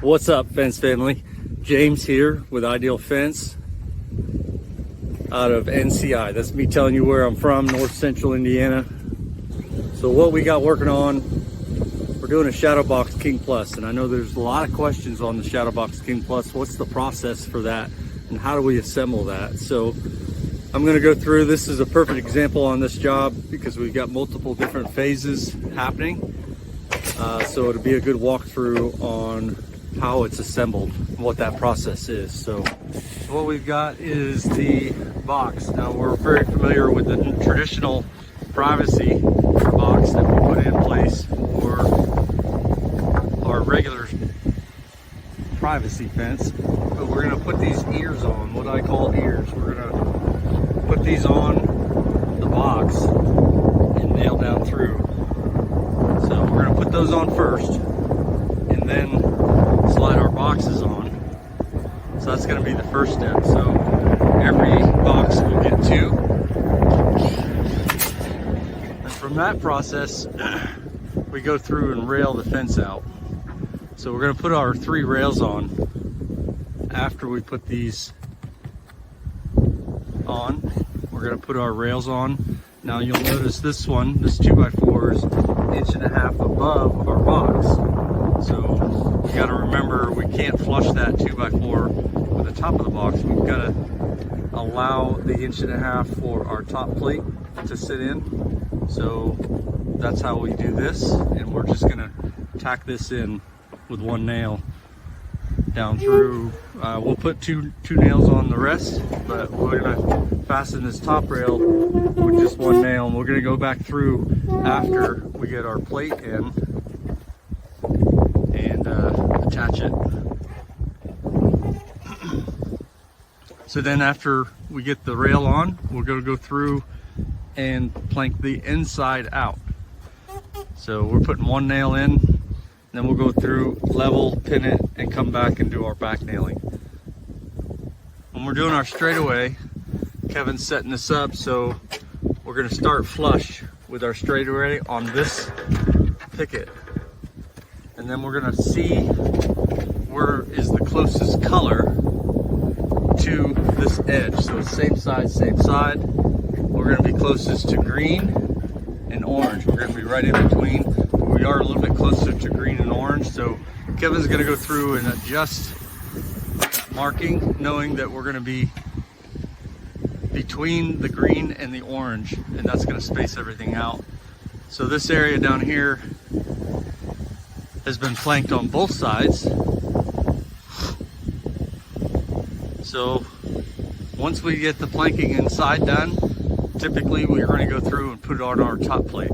What's up, fence family? James here with Ideal Fence out of NCI. That's me telling you where I'm from, North Central Indiana. So what we got working on, we're doing a ShadowBox King Plus, and I know there's a lot of questions on the ShadowBox King Plus. What's the process for that and how do we assemble that? So I'm going to go through. This is a perfect example on this job because we've got multiple different phases happening. So it'll be a good walkthrough on how it's assembled, what that process is. So what we've got is the box. Now we're very familiar with the traditional privacy box that we put in place for our regular privacy fence, but we're going to put these ears on, what I call ears. We're going to put these on the box and nail down through. So we're going to put those on first and then slide our boxes on. So that's going to be the first step. So every box will get 2. And from that process, we go through and rail the fence out. So we're going to put our 3 rails on after we put these on. We're going to put our rails on. Now you'll notice this one, this 2x4 is 1.5 inches above our box. So we got to remember we can't flush that 2x4 with the top of the box. We've got to allow the 1.5 inches for our top plate to sit in. So that's how we do this, and we're just going to tack this in with 1 nail down through. We'll put two nails on the rest, but we're going to fasten this top rail with just 1 nail, and we're going to go back through after we get our plate in and attach it. So then after we get the rail on, we're going to go through and plank the inside out. So we're putting 1 nail in, then we'll go through, level, pin it, and come back and do our back nailing. When we're doing our straightaway, Kevin's setting this up, so we're going to start flush with our straightaway on this picket. And then we're going to see where is the closest color to this edge. So same side, same side. We're going to be closest to green and orange. We're going to be right in between. We are a little bit closer to green and orange. So Kevin's going to go through and adjust marking, knowing that we're going to be between the green and the orange, and that's going to space everything out. So this area down here has been planked on both sides. So once we get the planking inside done, typically we're going to go through and put it on our top plate.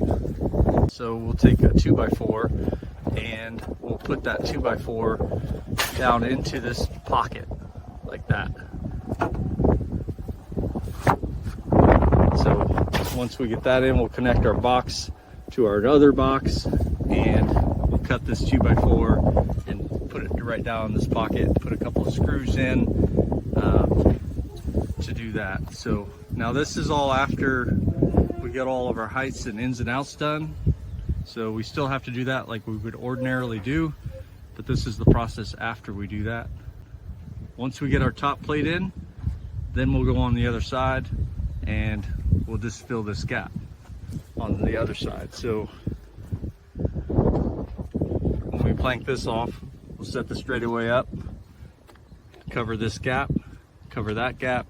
So we'll take a 2x4 and we'll put that 2x4 down into this pocket like that. So once we get that in, we'll connect our box to our other box, and we'll cut this 2x4 and put it right down in this pocket, put a couple of screws in to do that. So now this is all after we get all of our heights and ins and outs done. So we still have to do that like we would ordinarily do, but this is the process after we do that. Once we get our top plate in, then we'll go on the other side and we'll just fill this gap on the other side. So when we plank this off, we'll set the straightaway up, cover this gap, cover that gap.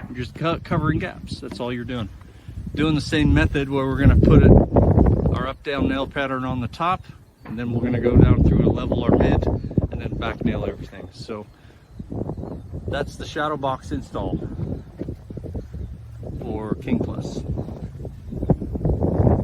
You're just covering gaps. That's all you're doing. Doing the same method where we're going to put our up down nail pattern on the top, and then we're going to go down through and level our mid and then back nail everything. So that's the ShadowBox install for King Plus.